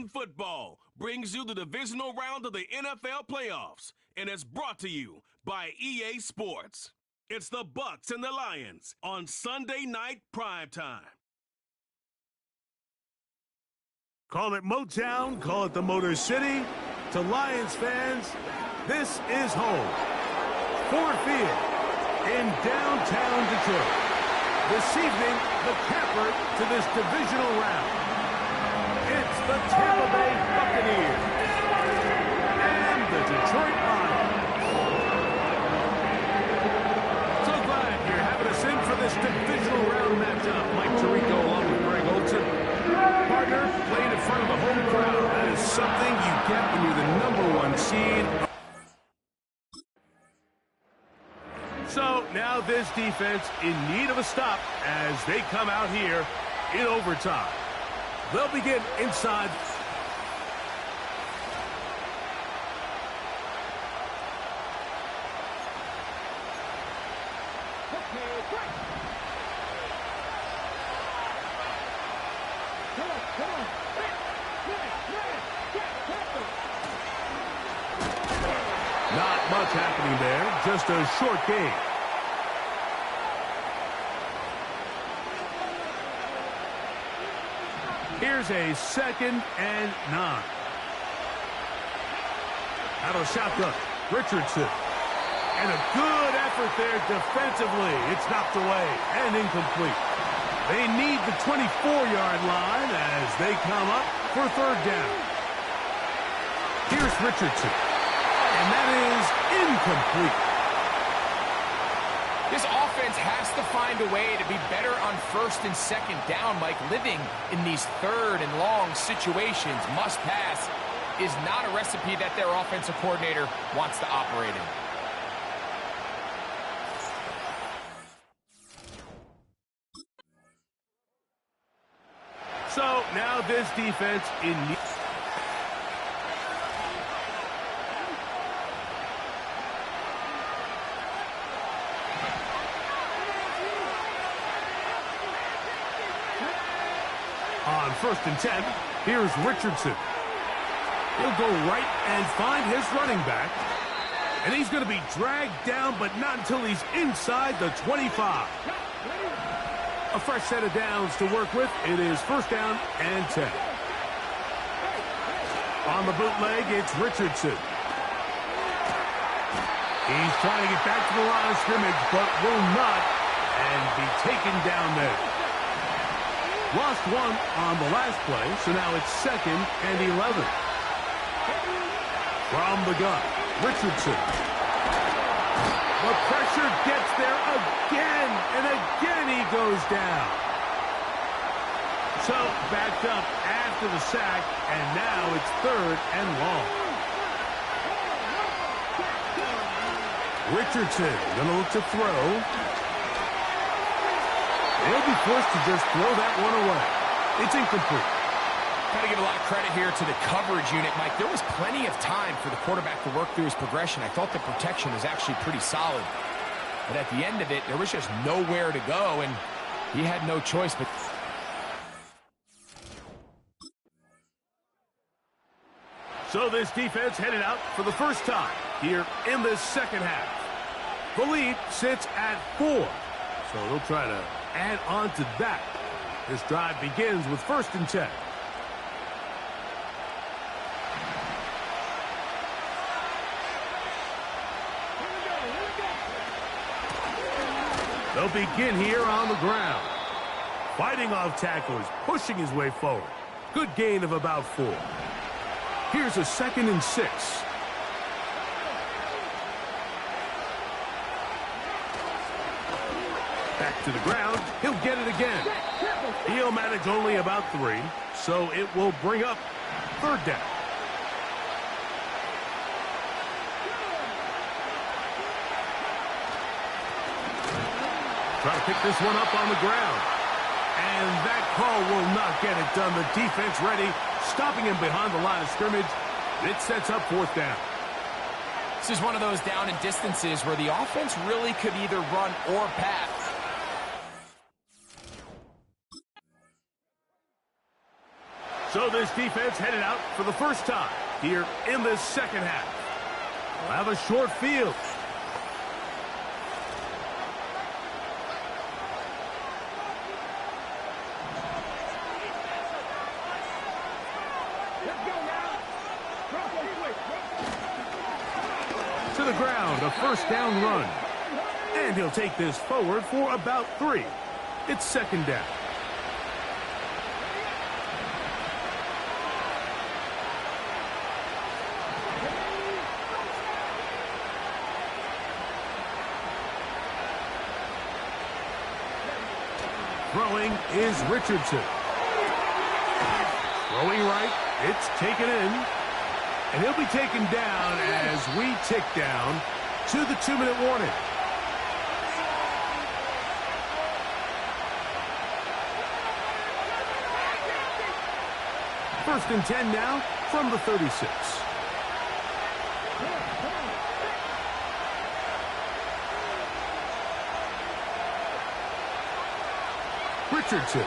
Madden Football brings you the divisional round of the NFL playoffs, and it's brought to you by EA Sports. It's the Bucks and the Lions on Sunday night primetime. Call it Motown, call it the Motor City. To Lions fans, this is home. Ford Field in downtown Detroit. This evening, the capper to this divisional round. It's the Tampa Bay Buccaneers and the Detroit Lions. So glad you're having us in for this divisional round matchup. Mike Tirico along with Greg Olson. Partner, playing in front of the home crowd. That is something you get when you're the #1 seed. So now this defense in need of a stop as they come out here in overtime. They'll begin inside. Not much happening there, just a short game. Here's a 2nd and 9. Out of the shotgun, Richardson. And a good effort there defensively. It's knocked away and incomplete. They need the 24-yard line as they come up for 3rd down. Here's Richardson. And that is incomplete. This offense has to find a way to be better on 1st and 2nd down, Mike. Living in these 3rd and long situations, must pass, is not a recipe that their offensive coordinator wants to operate in. So now this defense in need. On 1st and 10, here's Richardson. He'll go right and find his running back. And he's going to be dragged down, but not until he's inside the 25. A fresh set of downs to work with. It is 1st down and 10. On the bootleg, it's Richardson. He's trying to get back to the line of scrimmage, but will not, and be taken down there. Lost 1 on the last play, so now it's 2nd and 11. From the gun, Richardson. The pressure gets there again, and again he goes down. So backed up after the sack, and now it's 3rd and long. Richardson gonna look to throw. They'll be forced to just throw that one away. It's incomplete. Got to give a lot of credit here to the coverage unit, Mike. There was plenty of time for the quarterback to work through his progression. I thought the protection was actually pretty solid. But at the end of it, there was just nowhere to go, and he had no choice but... So this defense headed out for the first time here in this 2nd half. The lead sits at 4. So they'll try to add on to that. This drive begins with 1st and 10. They'll begin here on the ground. Fighting off tacklers, pushing his way forward. Good gain of about 4. Here's a 2nd and 6. Back to the ground. He'll get it again. He'll manage only about 3, so it will bring up 3rd down. Try to pick this one up on the ground. And that call will not get it done. The defense ready, stopping him behind the line of scrimmage. It sets up 4th down. This is one of those down and distances where the offense really could either run or pass. So this defense headed out for the first time here in this second half. We'll have a short field. To the ground, a first down run. And he'll take this forward for about 3. It's second down. Throwing is Richardson. Throwing right, it's taken in. And he'll be taken down as we tick down to the 2-minute warning. First and 10 now from the 36. Richardson.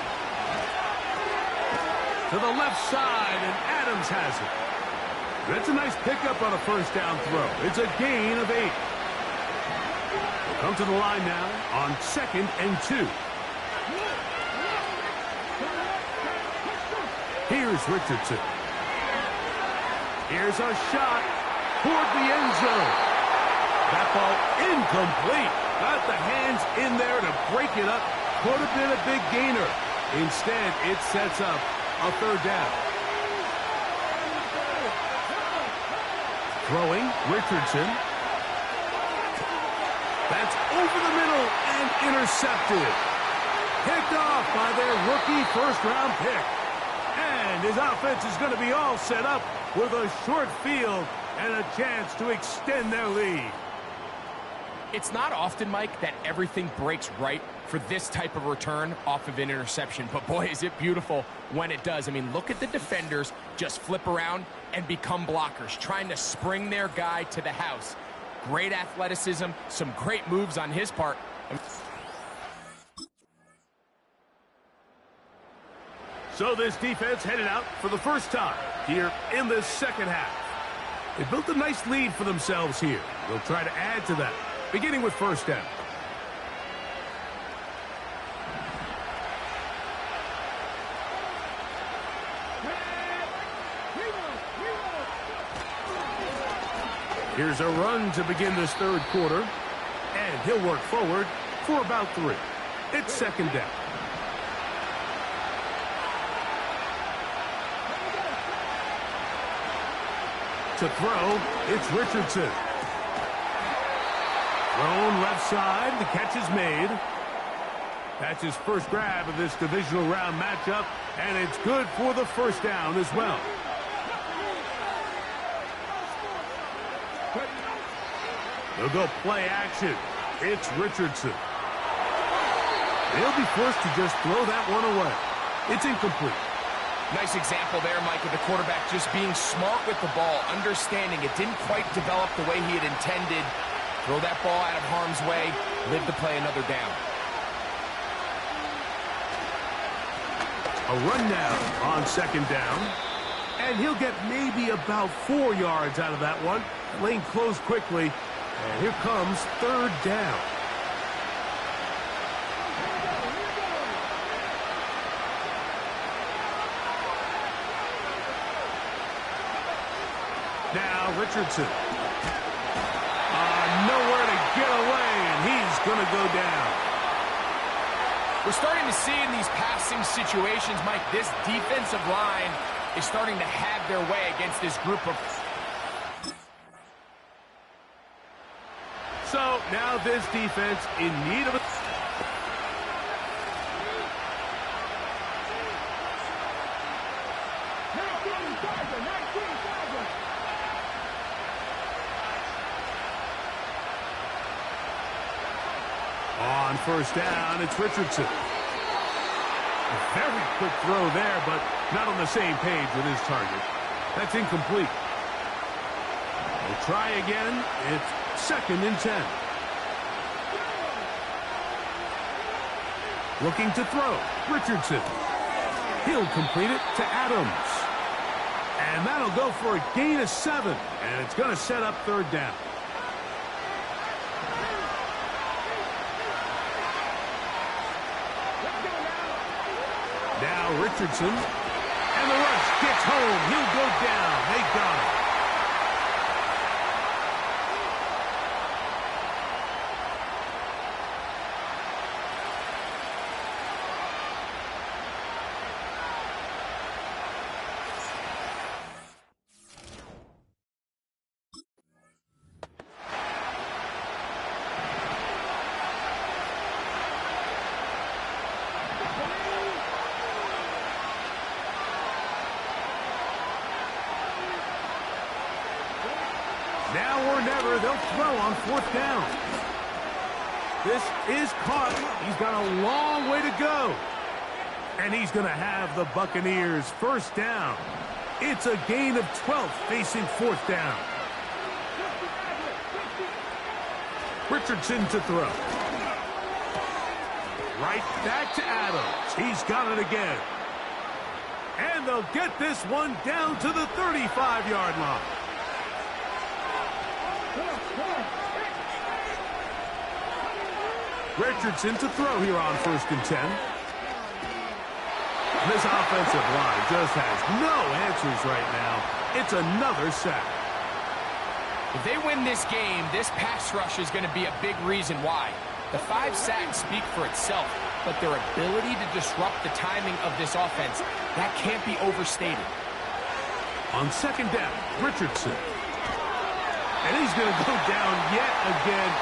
To the left side, and Adams has it. That's a nice pickup on a first down throw. It's a gain of 8. We'll come to the line now on 2nd and 2. Here's Richardson. Here's a shot toward the end zone. That ball incomplete. Got the hands in there to break it up. Could have been a big gainer. Instead, it sets up a third down. Throwing, Richardson. That's over the middle and intercepted. Picked off by their rookie first-round pick. And his offense is going to be all set up with a short field and a chance to extend their lead. It's not often, Mike, that everything breaks right for this type of return off of an interception. But boy, is it beautiful when it does. I mean, look at the defenders just flip around and become blockers, trying to spring their guy to the house. Great athleticism, some great moves on his part. So this defense headed out for the first time here in this second half. They built a nice lead for themselves here. They'll try to add to that, beginning with first down. Here's a run to begin this third quarter, and he'll work forward for about 3. It's second down. To throw, it's Richardson. Thrown left side, the catch is made. That's his first grab of this divisional round matchup, and it's good for the first down as well. They'll go play action. It's Richardson. They'll be forced to just throw that one away. It's incomplete. Nice example there, Mike, of the quarterback just being smart with the ball, understanding it didn't quite develop the way he had intended. Throw that ball out of harm's way, live to play another down. A run now on second down. And he'll get maybe about 4 yards out of that one. Lane closed quickly. And here comes third down. Now Richardson. Nowhere to get away, and he's going to go down. We're starting to see in these passing situations, Mike, this defensive line is starting to have their way against this group of... So now this defense in need of a... On first down, it's Richardson. A very quick throw there, but not on the same page with his target. That's incomplete. We'll try again. It's second and 10. Looking to throw. Richardson. He'll complete it to Adams. And that'll go for a gain of 7. And it's going to set up third down. Now Richardson. And the rush gets home. He'll go down. They got it. Now or never, they'll throw on fourth down. This is caught. He's got a long way to go. And he's going to have the Buccaneers first down. It's a gain of 12 facing fourth down. Richardson to throw. Right back to Adams. He's got it again. And they'll get this one down to the 35-yard line. Richardson to throw here on 1st and 10. This offensive line just has no answers right now. It's another sack. If they win this game, this pass rush is going to be a big reason why. The 5 sacks speak for itself, but their ability to disrupt the timing of this offense, that can't be overstated. On 2nd down, Richardson. And he's going to go down yet again.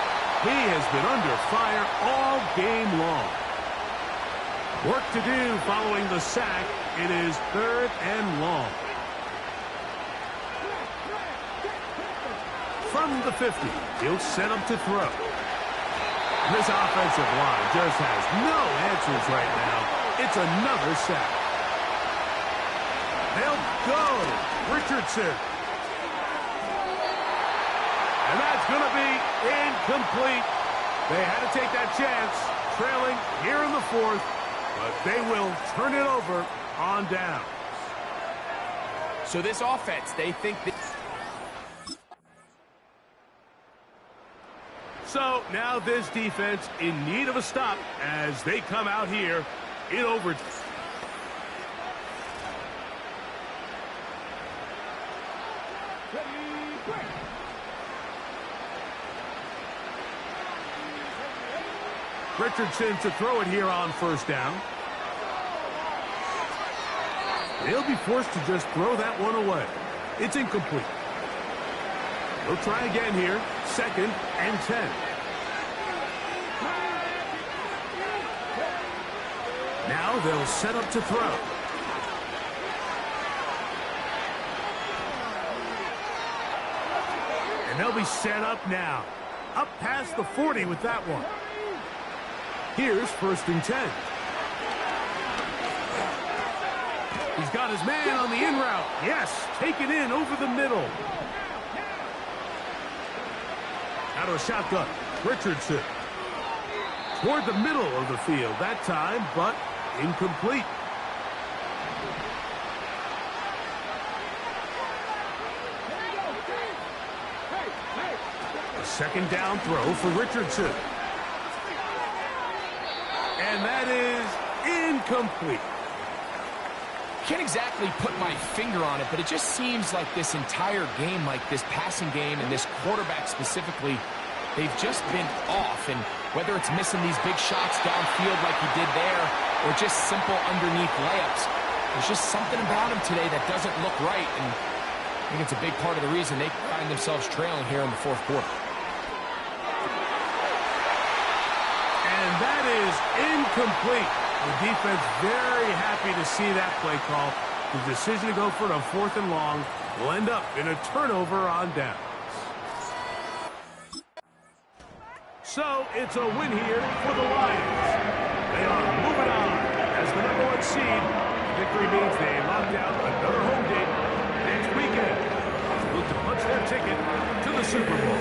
He has been under fire all game long. Work to do following the sack. It is 3rd and long. From the 50, he'll set up to throw. This offensive line just has no answers right now. It's another sack. They'll go. Richardson. And that's going to be incomplete. They had to take that chance, trailing here in the 4th, but they will turn it over on down. So this offense, they think that... So now this defense in need of a stop as they come out here in overtime. Richardson to throw it here on 1st down. They'll be forced to just throw that one away. It's incomplete. They'll try again here. 2nd and 10. Now they'll set up to throw. And they'll be set up now. Up past the 40 with that one. Here's 1st and 10. He's got his man on the in route. Yes, taken in over the middle. Out of a shotgun, Richardson. Toward the middle of the field that time, but incomplete. A 2nd down throw for Richardson. And that is incomplete. Can't exactly put my finger on it, but it just seems like this entire game, like this passing game and this quarterback specifically, they've just been off. And whether it's missing these big shots downfield like he did there or just simple underneath layups, there's just something about him today that doesn't look right. And I think it's a big part of the reason they find themselves trailing here in the 4th quarter. And that is incomplete. The defense very happy to see that play call. The decision to go for it on 4th and long will end up in a turnover on downs. So it's a win here for the Lions. They are moving on as the #1 seed. Victory means they lock down another home game next weekend. Look to punch their ticket to the Super Bowl.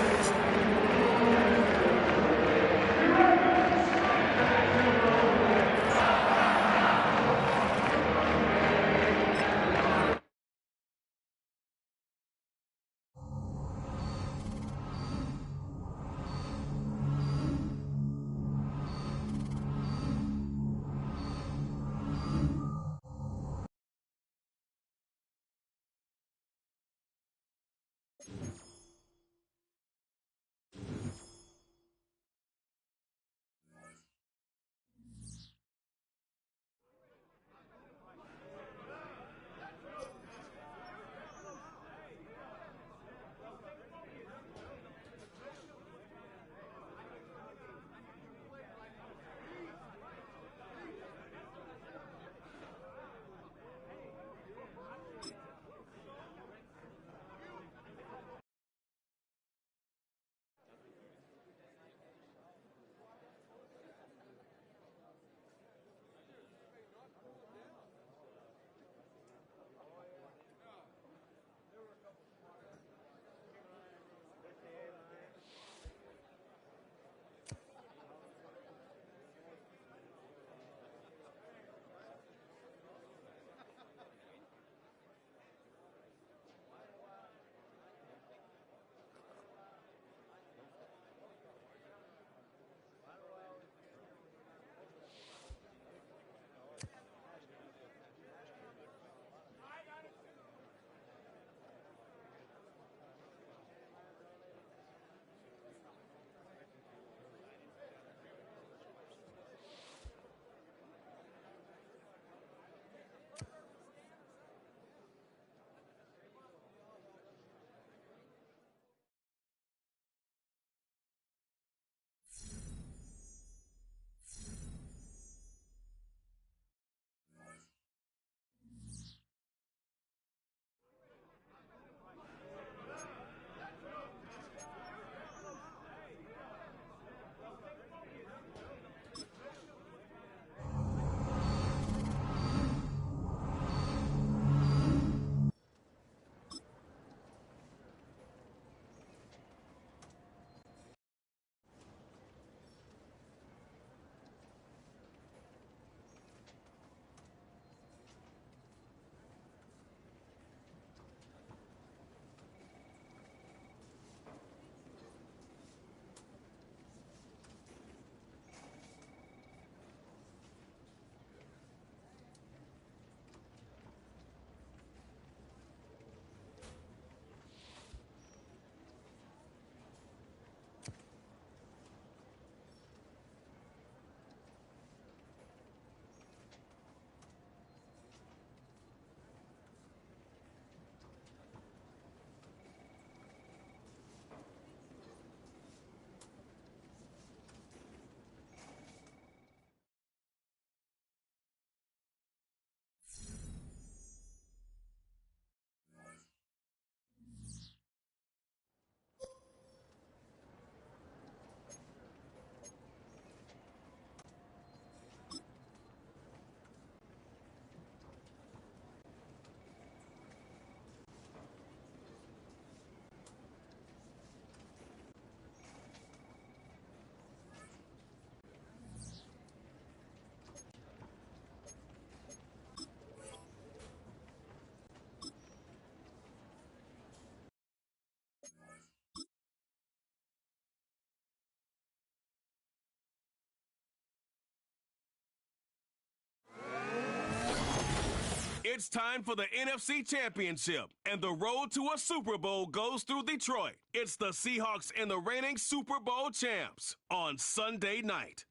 It's time for the NFC Championship, and the road to a Super Bowl goes through Detroit. It's the Seahawks and the reigning Super Bowl champs on Sunday night.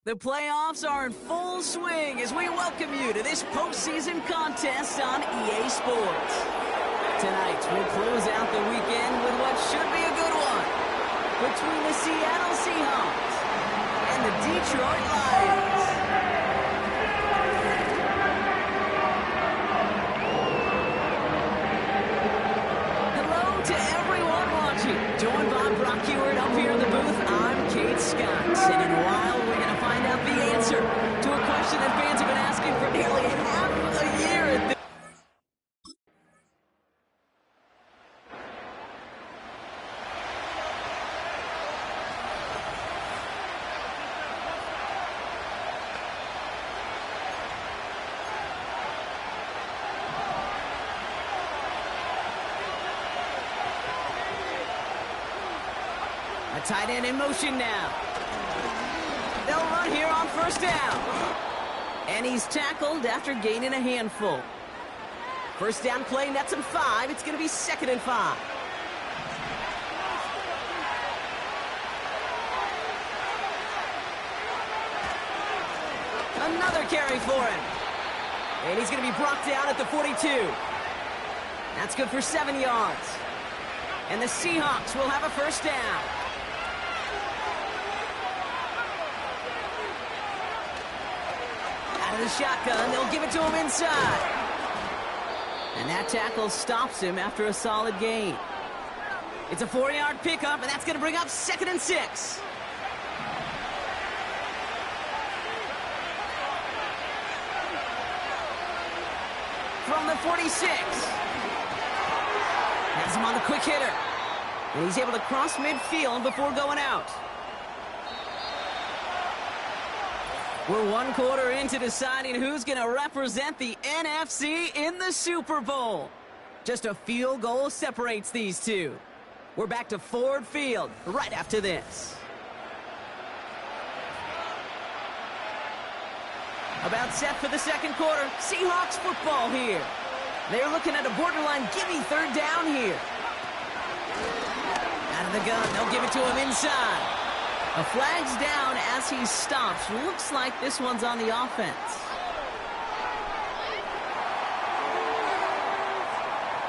The playoffs are in full swing as we welcome you to this postseason contest on EA Sports. Tonight, we'll close out the weekend with what should be a good one between the Seattle Seahawks and the Detroit Lions. Hello to everyone watching. Joined by Brock Ewart up here in the booth, I'm Kate Scott. And in a while, we're going to find out the answer to a question that fans have been asking for nearly half a year at this. A tight end in motion now. They'll run here on first down. And he's tackled after gaining a handful. First down play, nets him 5. It's going to be 2nd and 5. Another carry for him. And he's going to be brought down at the 42. That's good for 7 yards. And the Seahawks will have a first down. Out of the shotgun, they'll give it to him inside. And that tackle stops him after a solid gain. It's a 4-yard pickup, and that's going to bring up 2nd and 6. From the 46. Has him on the quick hitter. And he's able to cross midfield before going out. We're 1 quarter into deciding who's going to represent the NFC in the Super Bowl. Just a field goal separates these two. We're back to Ford Field right after this. About set for the 2nd quarter. Seahawks football here. They're looking at a borderline gimme 3rd down here. Out of the gun, they'll give it to him inside. A flag's down as he stops. Looks like this one's on the offense.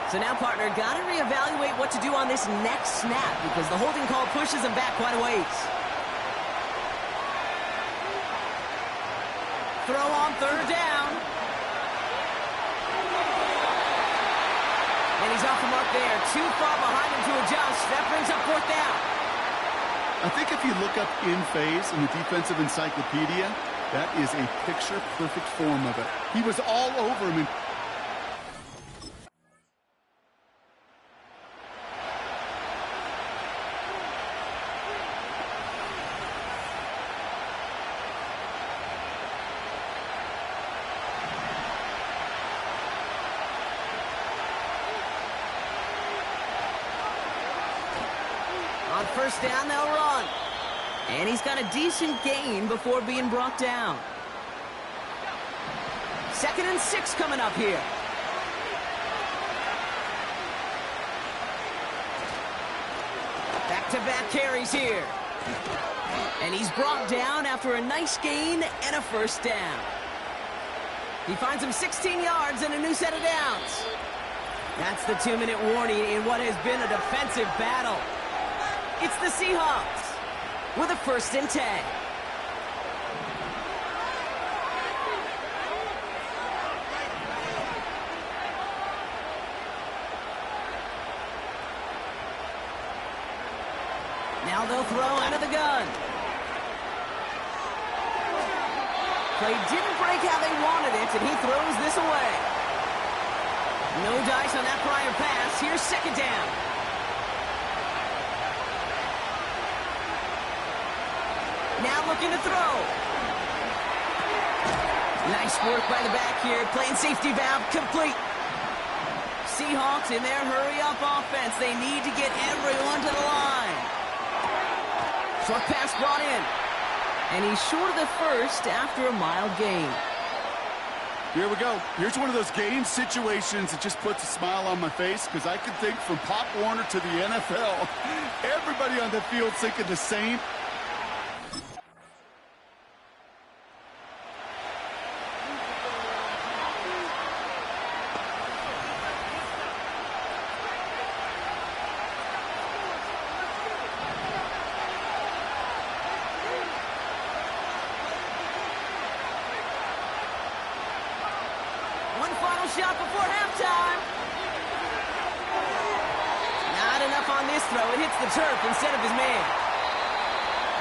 So now, partner, got to reevaluate what to do on this next snap because the holding call pushes him back quite a ways. Throw on 3rd down. And he's off the mark there. Too far behind him to adjust. That brings up 4th down. I think if you look up in phase in the defensive encyclopedia, that is a picture-perfect form of it. He was all over him. On first down, they'll run. And he's got a decent gain before being brought down. 2nd and 6 coming up here. Back-to-back carries here. And he's brought down after a nice gain and a first down. He finds him 16 yards and a new set of downs. That's the 2-minute warning in what has been a defensive battle. It's the Seahawks with a 1st and 10. Now they'll throw out of the gun. Play didn't break how they wanted it, and he throws this away. No dice on that prior pass. Here's 2nd down. Now looking to throw. Nice work by the back here. Playing safety valve complete. Seahawks in their hurry-up offense. They need to get everyone to the line. Short pass brought in. And he's short of the first after a mild gain. Here we go. Here's one of those game situations that just puts a smile on my face because I can think from Pop Warner to the NFL, everybody on the field thinking the same. Shot before halftime. Not enough on this throw. It hits the turf instead of his man.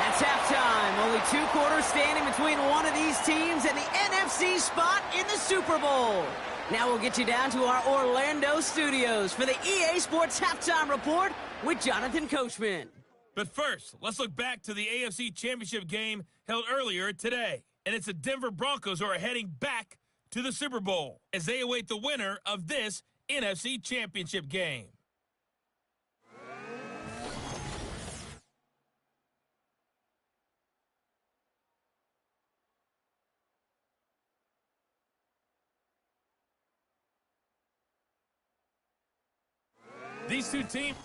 That's halftime. Only 2 quarters standing between one of these teams and the NFC spot in the Super Bowl. Now we'll get you down to our Orlando studios for the EA Sports Halftime Report with Jonathan Coachman. But first, let's look back to the AFC Championship game held earlier today. And it's the Denver Broncos who are heading back to the Super Bowl as they await the winner of this NFC Championship game. These two teams...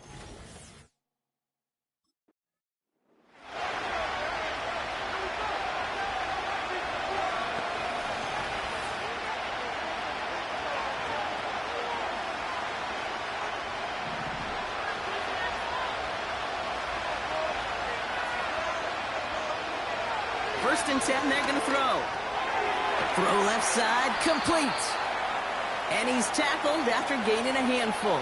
First and 10, they're going to throw. Throw left side, complete. And he's tackled after gaining a handful.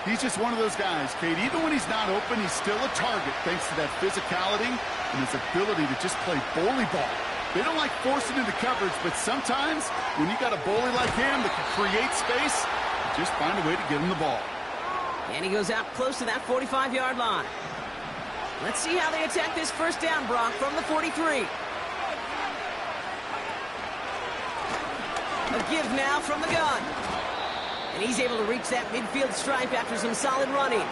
He's just one of those guys, Kate. Even when he's not open, he's still a target thanks to that physicality and his ability to just play bully ball. They don't like forcing into coverage, but sometimes when you got a bully like him that can create space, you just find a way to get him the ball. And he goes out close to that 45-yard line. Let's see how they attack this first down, Brock, from the 43. A give now from the gun. And he's able to reach that midfield stripe after some solid running.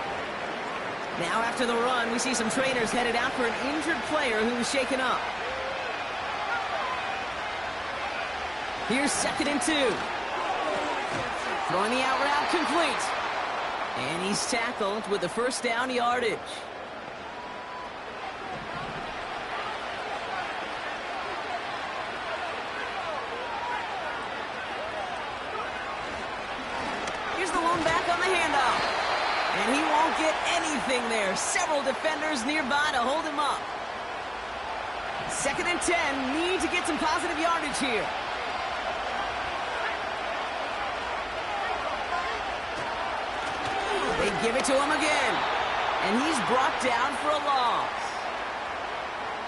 Now after the run, we see some trainers headed out for an injured player who was shaken up. Here's 2nd and 2. Throwing the out route complete. And he's tackled with the first down yardage. Back on the handoff. And he won't get anything there. Several defenders nearby to hold him up. 2nd and 10. Need to get some positive yardage here. They give it to him again. And he's brought down for a loss.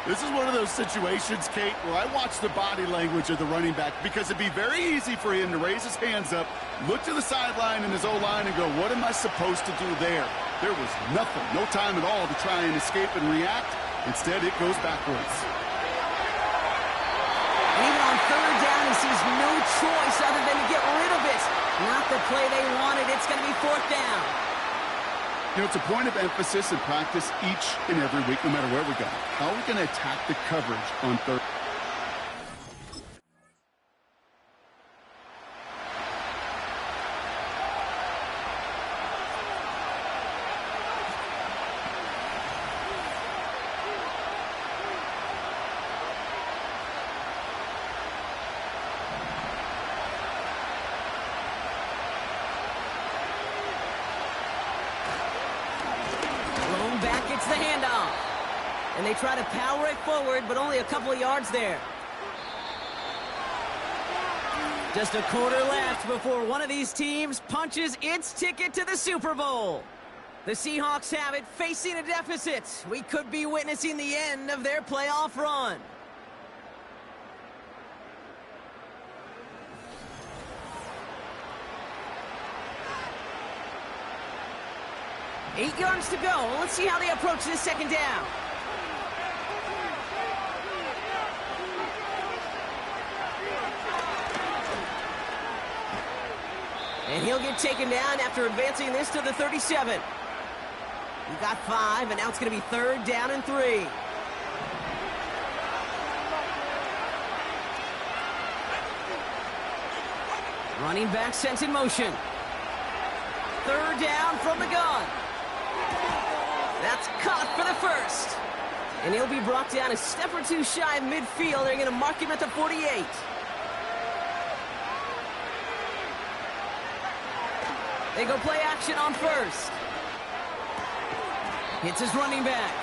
This is one of those situations, Kate, where I watch the body language of the running back because it'd be very easy for him to raise his hands up, look to the sideline in his O-line and go, what am I supposed to do there? There was nothing, no time at all to try and escape and react. Instead, it goes backwards. Even on 3rd down, he sees no choice other than to get rid of it. Not the play they wanted. It's going to be 4th down. You know, it's a point of emphasis in practice each and every week, no matter where we go. How are we going to attack the coverage on 3rd? Gets the handoff. And they try to power it forward, but only a couple of yards there. Just a quarter left before one of these teams punches its ticket to the Super Bowl. The Seahawks have it, facing a deficit. We could be witnessing the end of their playoff run. Eight yards to go. Let's see how they approach this 2nd down. And he'll get taken down after advancing this to the 37. He got 5, and now it's going to be 3rd down and 3. Running back sent in motion. Third down from the gun. That's caught for the first. And he'll be brought down a step or two shy of midfield. They're going to mark him at the 48. They go play action on first. Hits his running back.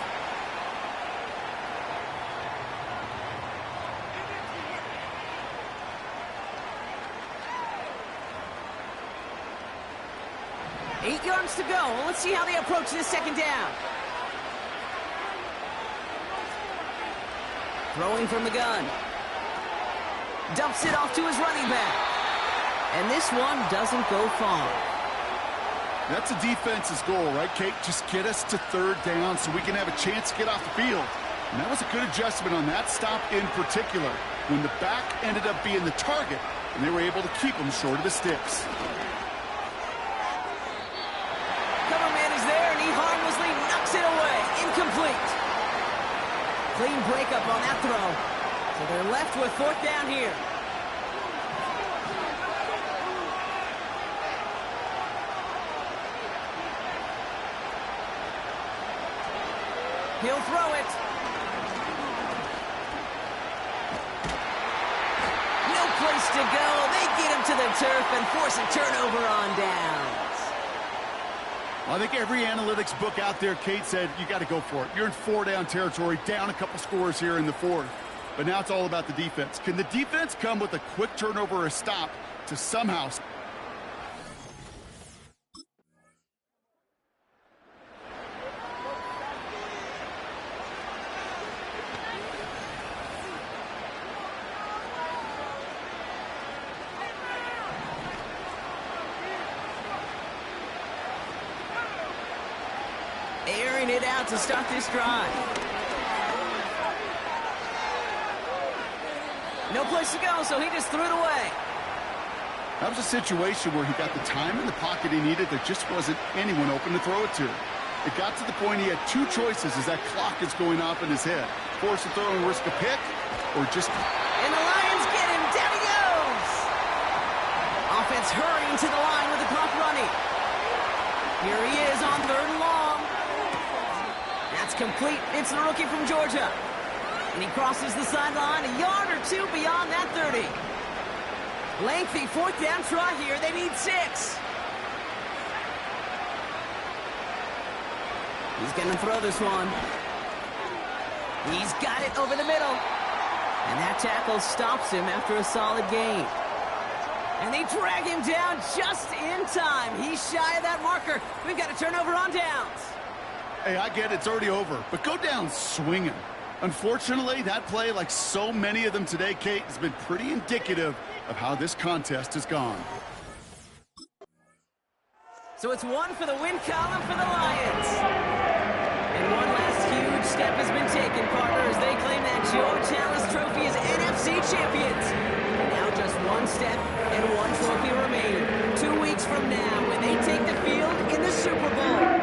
Eight yards to go. Let's see how they approach this second down. Throwing from the gun. Dumps it off to his running back. And this one doesn't go far. That's a defense's goal, right, Kate? Just get us to third down so we can have a chance to get off the field. And that was a good adjustment on that stop in particular, when the back ended up being the target, and they were able to keep him short of the sticks. Cover man is there, and he harmlessly knocks it away. Incomplete. Clean breakup on that throw. So they're left with fourth down here. He'll throw it. No place to go. They get him to the turf and force a turnover on downs. I think every analytics book out there, Kate, said you got to go for it. You're in four-down territory, down a couple scores here in the fourth. But now it's all about the defense. Can the defense come with a quick turnover or a stop to somehow... Airing it out to start this drive. No place to go, so he just threw it away. That was a situation where he got the time in the pocket he needed. There just wasn't anyone open to throw it to. It got to the point he had two choices as that clock is going off in his head. Force a throw and risk a pick, or just... And the Lions get him. Down he goes. Offense hurrying to the line with the clock running. Here he is on third and long. That's complete. It's the rookie from Georgia. And he crosses the sideline a yard or two beyond that 30. Lengthy fourth down try here. They need 6. He's going to throw this one. He's got it over the middle. And that tackle stops him after a solid gain. And they drag him down just in time. He's shy of that marker. We've got a turnover on downs. Hey, I get it. It's already over. But go down swinging. Unfortunately, that play, like so many of them today, Kate, has been pretty indicative of how this contest has gone. So it's one for the win column for the Lions. And one last huge step has been taken, partner, as they claim that Joe Chalice Trophy as NFC champions. And now just one step and one trophy remaining. 2 weeks from now, when they take the field in the Super Bowl.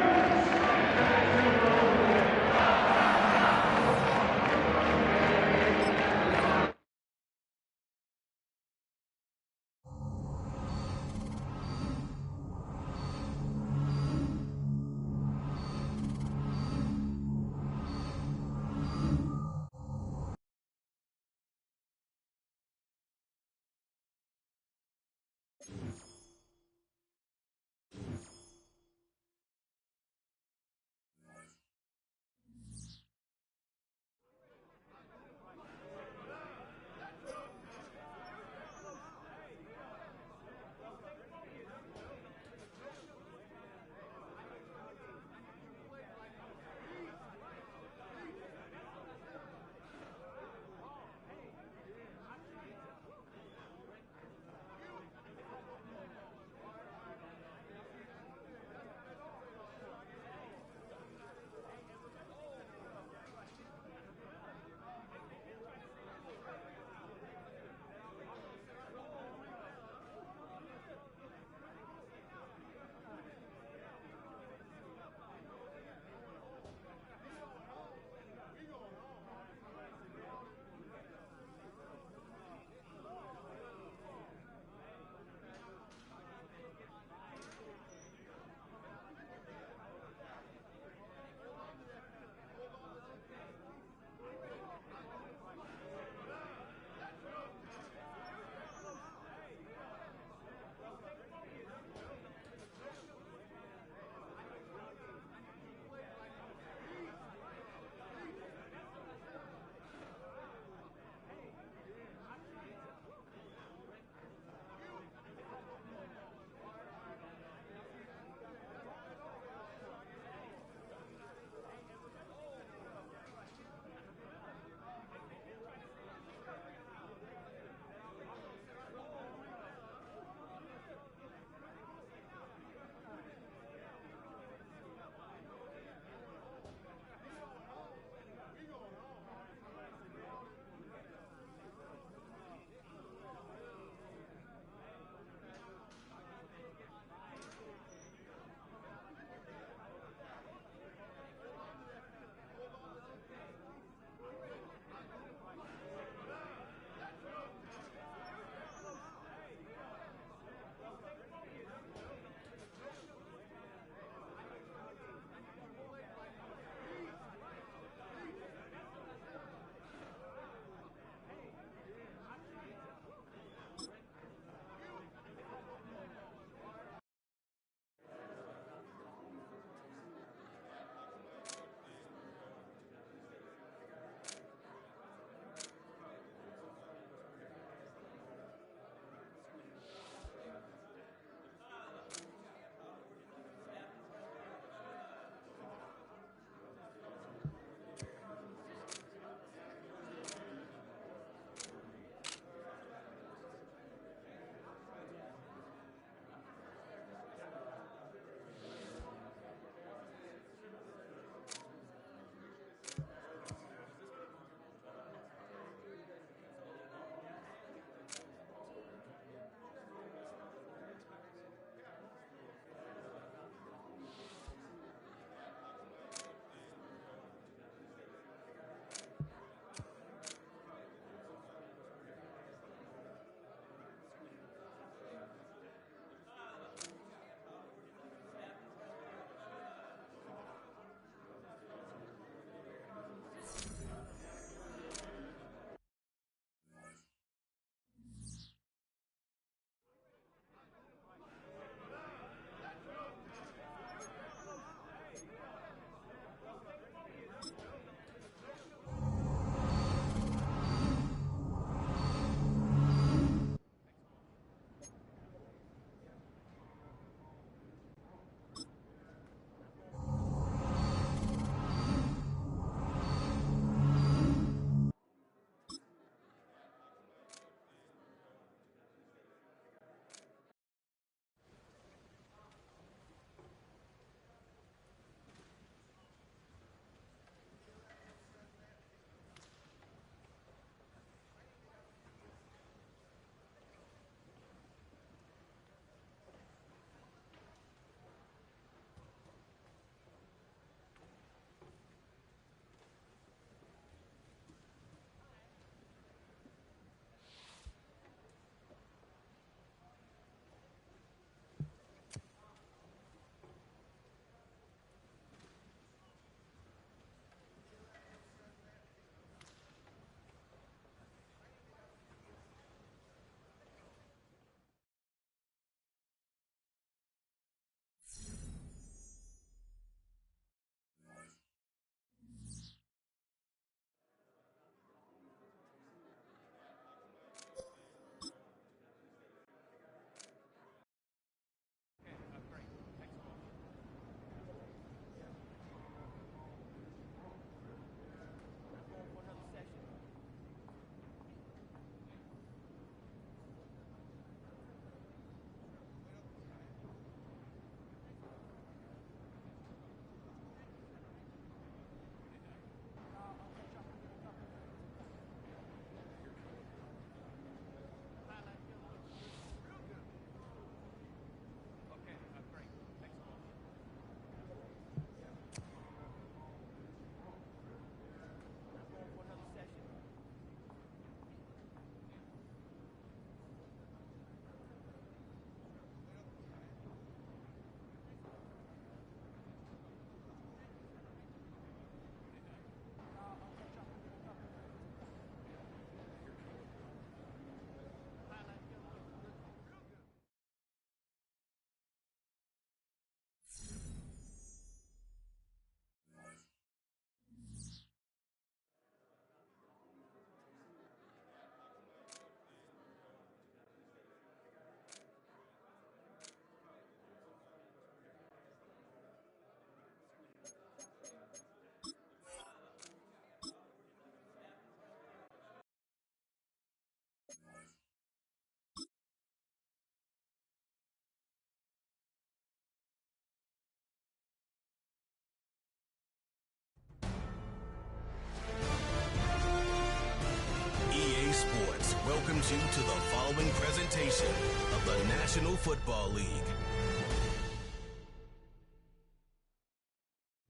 you to the following presentation of the National Football League.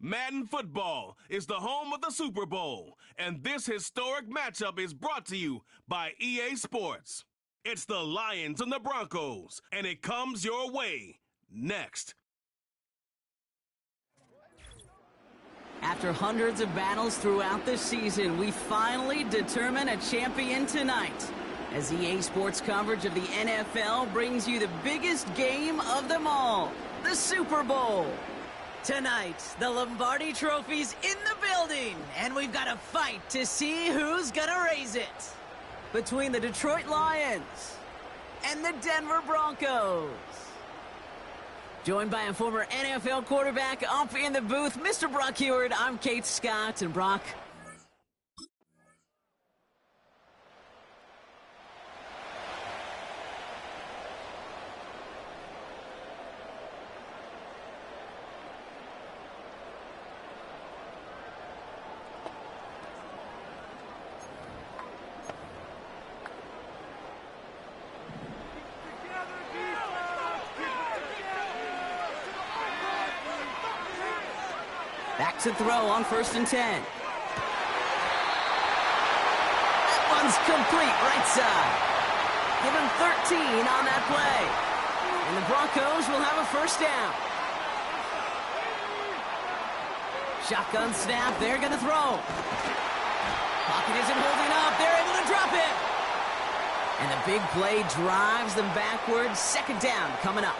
Madden Football is the home of the Super Bowl, and this historic matchup is brought to you by EA Sports. It's the Lions and the Broncos, and it comes your way next. After hundreds of battles throughout the season, we finally determine a champion tonight, as EA Sports coverage of the NFL brings you the biggest game of them all, the Super Bowl. Tonight, the Lombardi Trophy's in the building, and we've got a fight to see who's gonna raise it. Between the Detroit Lions and the Denver Broncos. Joined by a former NFL quarterback up in the booth, Mr. Brock Heward. I'm Kate Scott, and Brock, back to throw on 1st and 10. That one's complete, right side. Give him 13 on that play. And the Broncos will have a 1st down. Shotgun snap, they're going to throw. Pocket isn't holding up, they're able to drop it. And the big play drives them backwards. 2nd down coming up.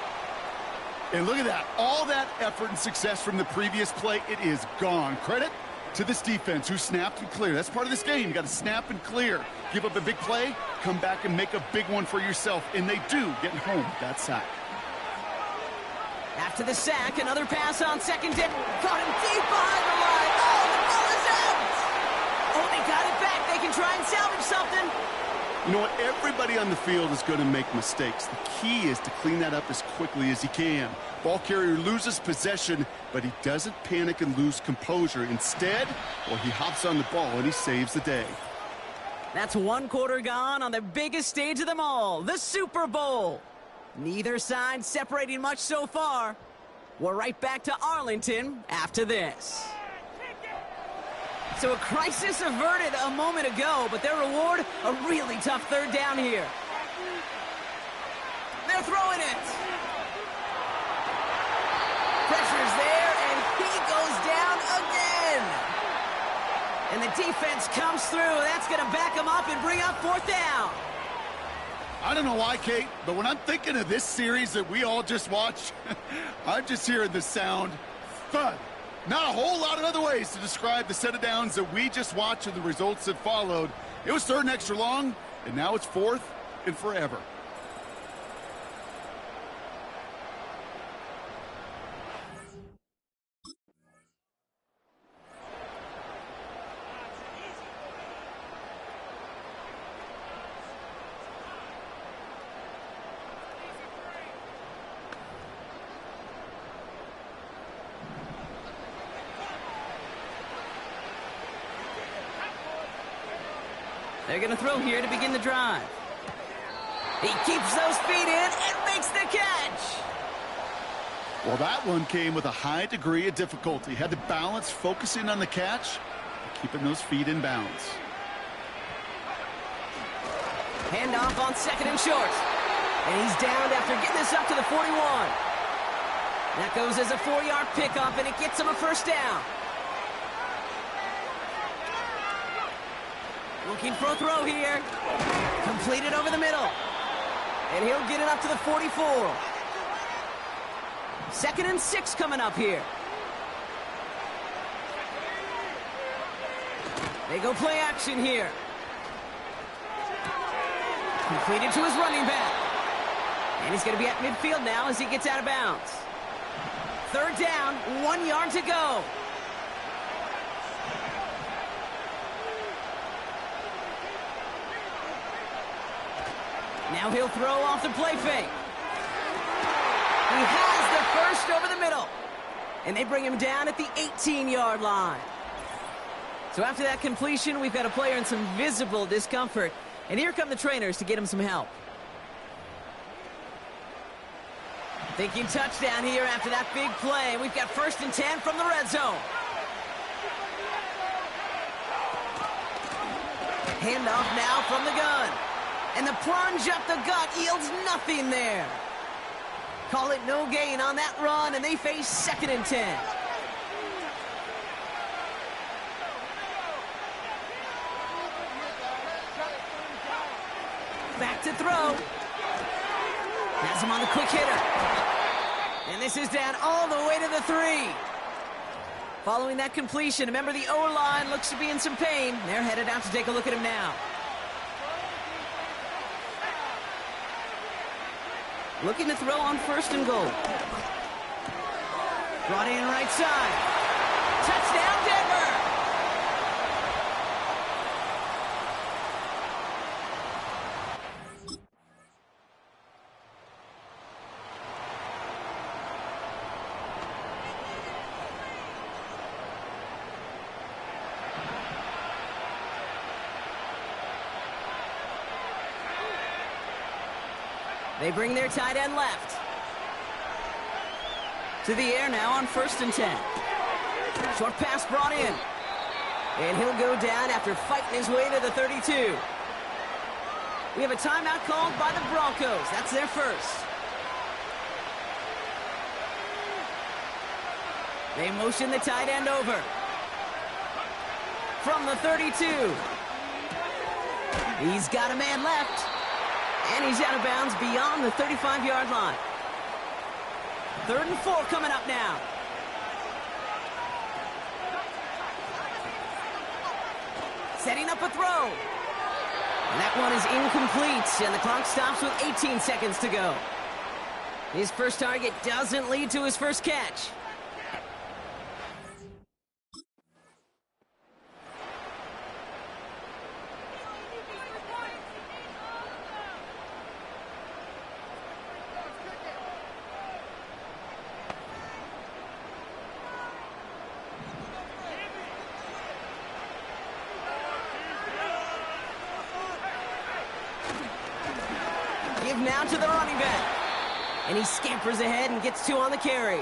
And look at that. All that effort and success from the previous play, it is gone. Credit to this defense who snapped and cleared. That's part of this game. You got to snap and clear. Give up a big play, come back and make a big one for yourself. And they do, getting home with that sack. After the sack, another pass on 2nd down. Caught him deep behind the line. Oh, the ball is out! Oh, they got it back. They can try and salvage something. You know what? Everybody on the field is going to make mistakes. The key is to clean that up as quickly as he can. Ball carrier loses possession, but he doesn't panic and lose composure. Instead, well, he hops on the ball and he saves the day. That's 1 quarter gone on the biggest stage of them all, the Super Bowl. Neither side separating much so far. We're right back to Arlington after this. So a crisis averted a moment ago, but their reward, a really tough 3rd down here. They're throwing it. Pressure's there, and he goes down again. And the defense comes through. That's going to back him up and bring up 4th down. I don't know why, Kate, but when I'm thinking of this series that we all just watched, I'm just hearing the sound thud. Not a whole lot of other ways to describe the set of downs that we just watched and the results that followed. It was 3rd and extra long, and now it's 4th and forever. They're going to throw here to begin the drive. He keeps those feet in and makes the catch. Well, that one came with a high degree of difficulty. Had to balance focusing on the catch, keeping those feet in bounds. Handoff on 2nd and short. And he's downed after getting this up to the 41. That goes as a 4-yard pickup, and it gets him a 1st down. Looking for a throw here. Completed over the middle. And he'll get it up to the 44. 2nd and 6 coming up here. They go play action here. Completed to his running back. And he's going to be at midfield now as he gets out of bounds. 3rd down, 1 yard to go. Now he'll throw off the play fake. He has the 1st over the middle. And they bring him down at the 18-yard line. So after that completion, we've got a player in some visible discomfort. And here come the trainers to get him some help. Thinking touchdown here after that big play. We've got 1st and 10 from the red zone. Handoff now from the gun. And the plunge up the gut yields nothing there. Call it no gain on that run, and they face 2nd and 10. Back to throw. Has him on the quick hitter. And this is down all the way to the 3. Following that completion, remember the O-line looks to be in some pain. They're headed out to take a look at him now. Looking to throw on 1st and goal. Brought in right side. Touchdown, Denver! They bring their tight end left. To the air now on 1st and 10. Short pass brought in. And he'll go down after fighting his way to the 32. We have a timeout called by the Broncos. That's their first. They motion the tight end over. From the 32. He's got a man left. And he's out of bounds beyond the 35-yard line. 3rd and 4 coming up now. Setting up a throw. And that one is incomplete, and the clock stops with 18 seconds to go. His first target doesn't lead to his first catch. Now to the running back. And he scampers ahead and gets 2 on the carry.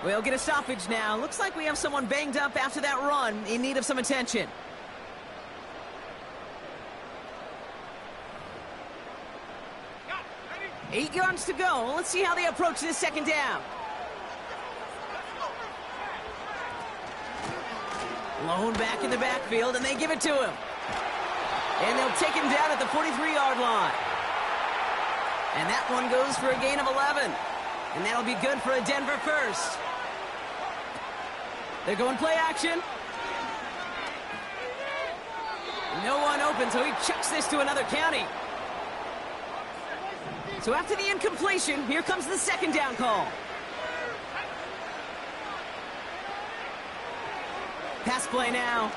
We'll get a stoppage now. Looks like we have someone banged up after that run in need of some attention. Eight yards to go. Let's see how they approach this 2nd down. Lone back in the backfield, and they give it to him. And they'll take him down at the 43-yard line. And that one goes for a gain of 11. And that'll be good for a Denver first. They're going play action. No one open, so he chucks this to another county. So after the incompletion, here comes the 2nd down call. Pass play now.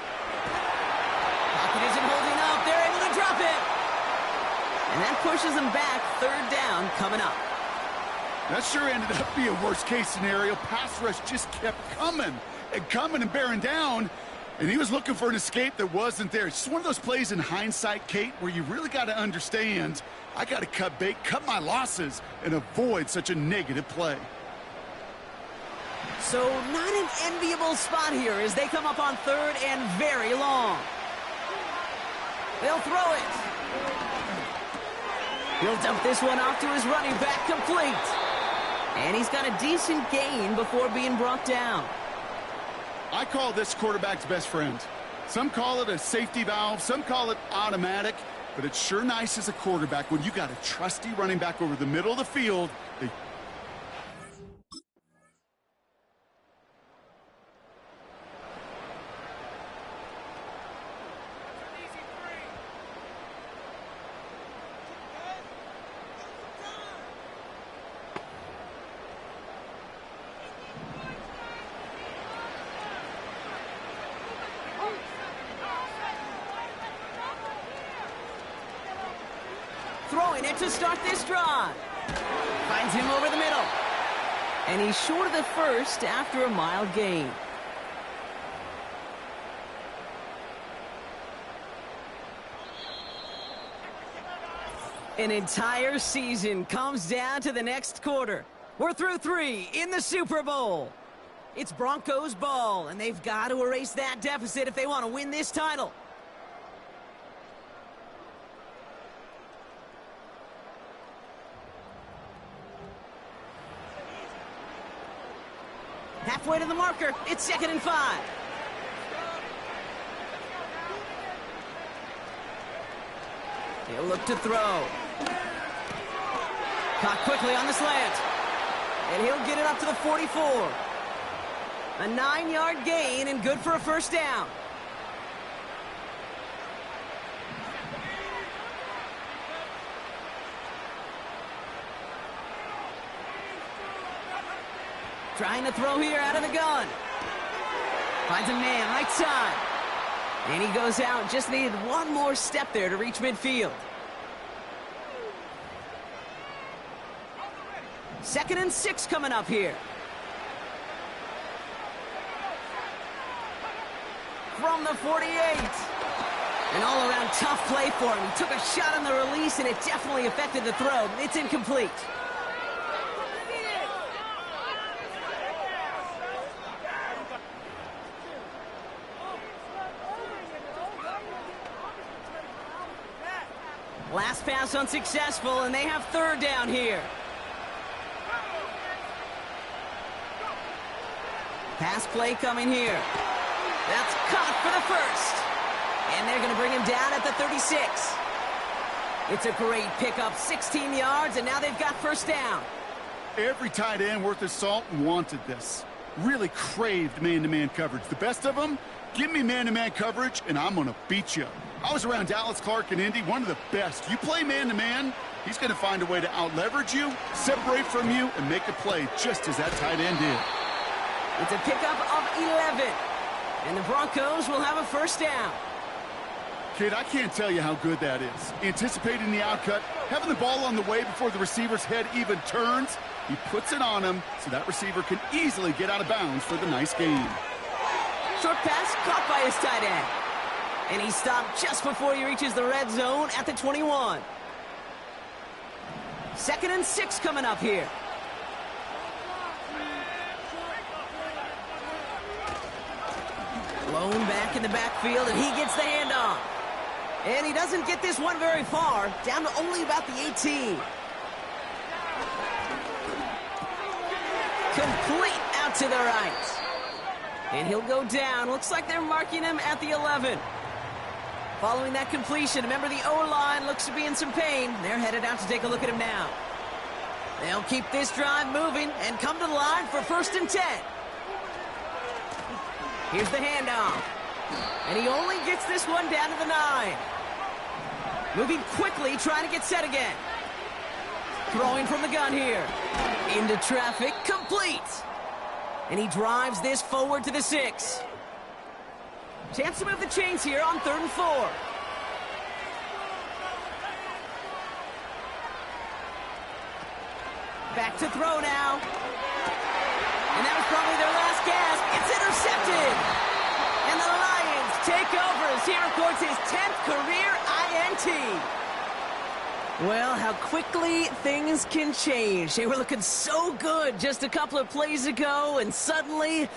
Pocket isn't holding up. They're able to drop it. And that pushes them back. 3rd down coming up. That sure ended up being a worst-case scenario. Pass rush just kept coming and bearing down. And he was looking for an escape that wasn't there. It's just one of those plays in hindsight, Kate, where you really got to understand, I got to cut bait, cut my losses, and avoid such a negative play. So not an enviable spot here as they come up on 3rd and very long. They'll throw it. He'll dump this one off to his running back, complete. And he's got a decent gain before being brought down. I call this quarterback's best friend. Some call it a safety valve, some call it automatic, but it's sure nice as a quarterback when you got a trusty running back over the middle of the field. Throwing it to start this drive. Finds him over the middle. And he's short of the first after a mild gain. An entire season comes down to the next quarter. We're through 3 in the Super Bowl. It's Broncos ball, and they've got to erase that deficit if they want to win this title. Halfway to the marker. It's 2nd and 5. He'll look to throw. Caught quickly on the slant. And he'll get it up to the 44. A 9-yard gain and good for a first down. Trying to throw here out of the gun. Finds a man right side. And he goes out. Just needed one more step there to reach midfield. 2nd and 6 coming up here. From the 48. An all-around tough play for him. He took a shot on the release, and it definitely affected the throw. It's incomplete. Last pass unsuccessful, and they have 3rd down here. Pass play coming here. That's caught for the first. And they're going to bring him down at the 36. It's a great pickup, 16 yards, and now they've got first down. Every tight end worth his salt wanted this. Really craved man-to-man coverage. The best of them, give me man-to-man coverage, and I'm going to beat you. I was around Dallas Clark and Indy, one of the best. You play man-to-man, he's going to find a way to out-leverage you, separate from you, and make a play just as that tight end did. It's a pickup of 11. And the Broncos will have a first down. Kid, I can't tell you how good that is. Anticipating the outcut, having the ball on the way before the receiver's head even turns, he puts it on him so that receiver can easily get out of bounds for the nice gain. Short pass caught by his tight end. And he stopped just before he reaches the red zone at the 21. 2nd and 6 coming up here. Blown back in the backfield, and he gets the handoff. And he doesn't get this one very far, down to only about the 18. Complete out to the right. And he'll go down. Looks like they're marking him at the 11. Following that completion, remember the O-line looks to be in some pain. They're headed out to take a look at him now. They'll keep this drive moving and come to the line for 1st and 10. Here's the handoff. And he only gets this one down to the 9. Moving quickly, trying to get set again. Throwing from the gun here. Into traffic, complete. And he drives this forward to the 6. Chance to move the chains here on 3rd and 4. Back to throw now. And that was probably their last gasp. It's intercepted. And the Lions take over as he records his 10th career INT. Well, how quickly things can change. They were looking so good just a couple of plays ago, and suddenly,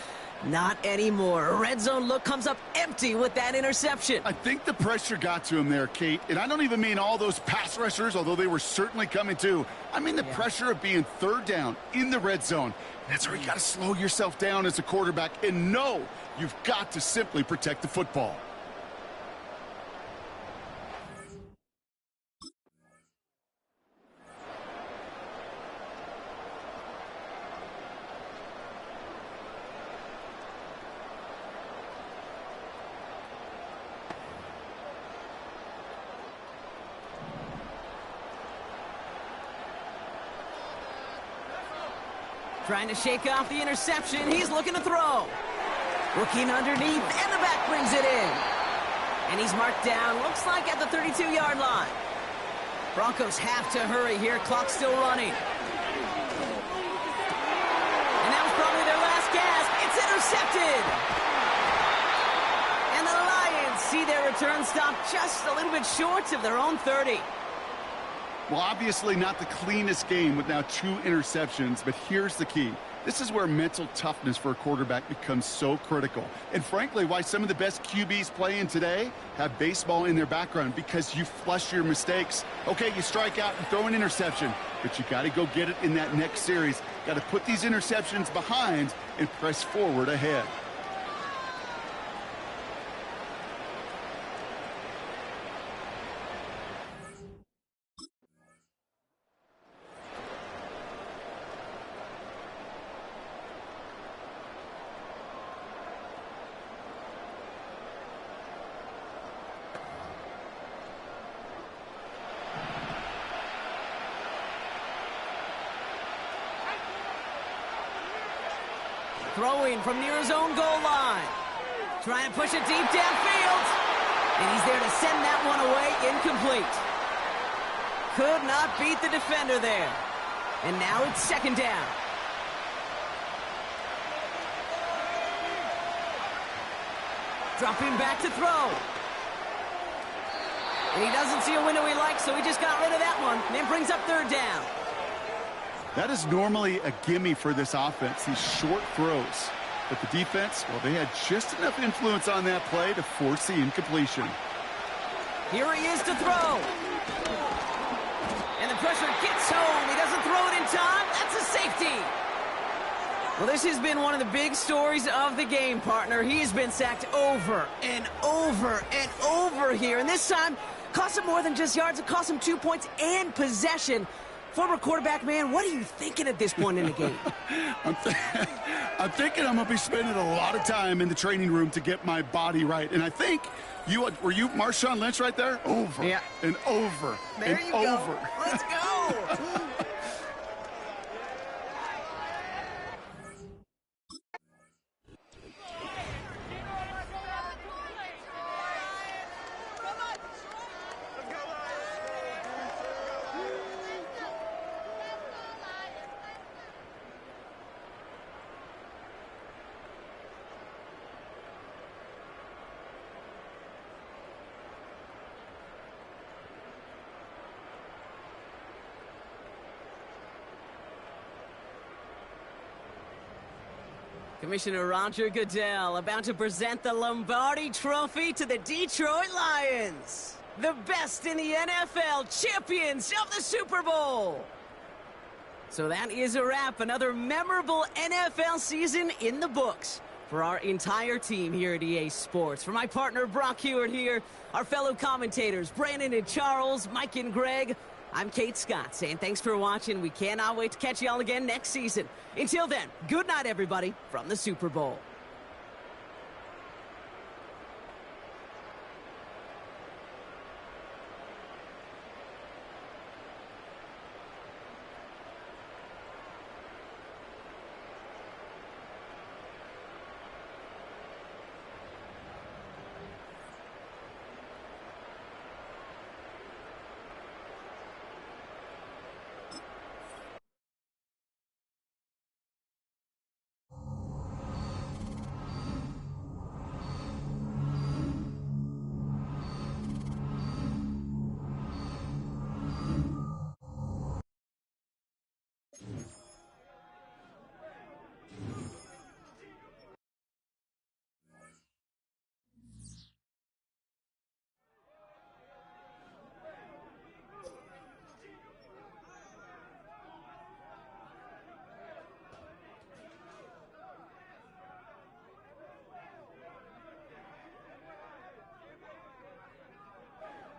not anymore. A red zone look comes up empty with that interception. I think the pressure got to him there, Kate. And I don't even mean all those pass rushers, although they were certainly coming too. I mean the pressure of being 3rd down in the red zone. That's where you got to slow yourself down as a quarterback and know you've got to simply protect the football. Trying to shake off the interception. He's looking to throw. Looking underneath, and the back brings it in. And he's marked down, looks like at the 32-yard line. Broncos have to hurry here. Clock's still running. And that was probably their last gasp. It's intercepted. And the Lions see their return stop just a little bit short of their own 30. Well, obviously not the cleanest game with now 2 interceptions, but here's the key. This is where mental toughness for a quarterback becomes so critical. And frankly, why some of the best QBs playing today have baseball in their background, because you flush your mistakes. Okay, you strike out and throw an interception, but you got to go get it in that next series. Got to put these interceptions behind and press forward ahead. Throwing from near his own goal line. Trying to push it deep downfield. And he's there to send that one away, incomplete. Could not beat the defender there. And now it's 2nd down. Dropping back to throw. And he doesn't see a window he likes, so he just got rid of that one. And then brings up 3rd down. That is normally a gimme for this offense, these short throws. But the defense, well, they had just enough influence on that play to force the incompletion. Here he is to throw. And the pressure gets home. He doesn't throw it in time. That's a safety. Well, this has been one of the big stories of the game, partner. He has been sacked over and over and over here. And this time, cost him more than just yards. It cost him 2 points and possession. Former quarterback, man, what are you thinking at this point in the game? I'm thinking I'm going to be spending a lot of time in the training room to get my body right. And I think, were you Marshawn Lynch right there? Over and over there and you over. Go. Let's go. Commissioner Roger Goodell about to present the Lombardi Trophy to the Detroit Lions. The best in the NFL, champions of the Super Bowl. So that is a wrap. Another memorable NFL season in the books for our entire team here at EA Sports. For my partner Brock Hewitt here, our fellow commentators Brandon and Charles, Mike and Greg, I'm Kate Scott saying thanks for watching. We cannot wait to catch you all again next season. Until then, good night, everybody, from the Super Bowl.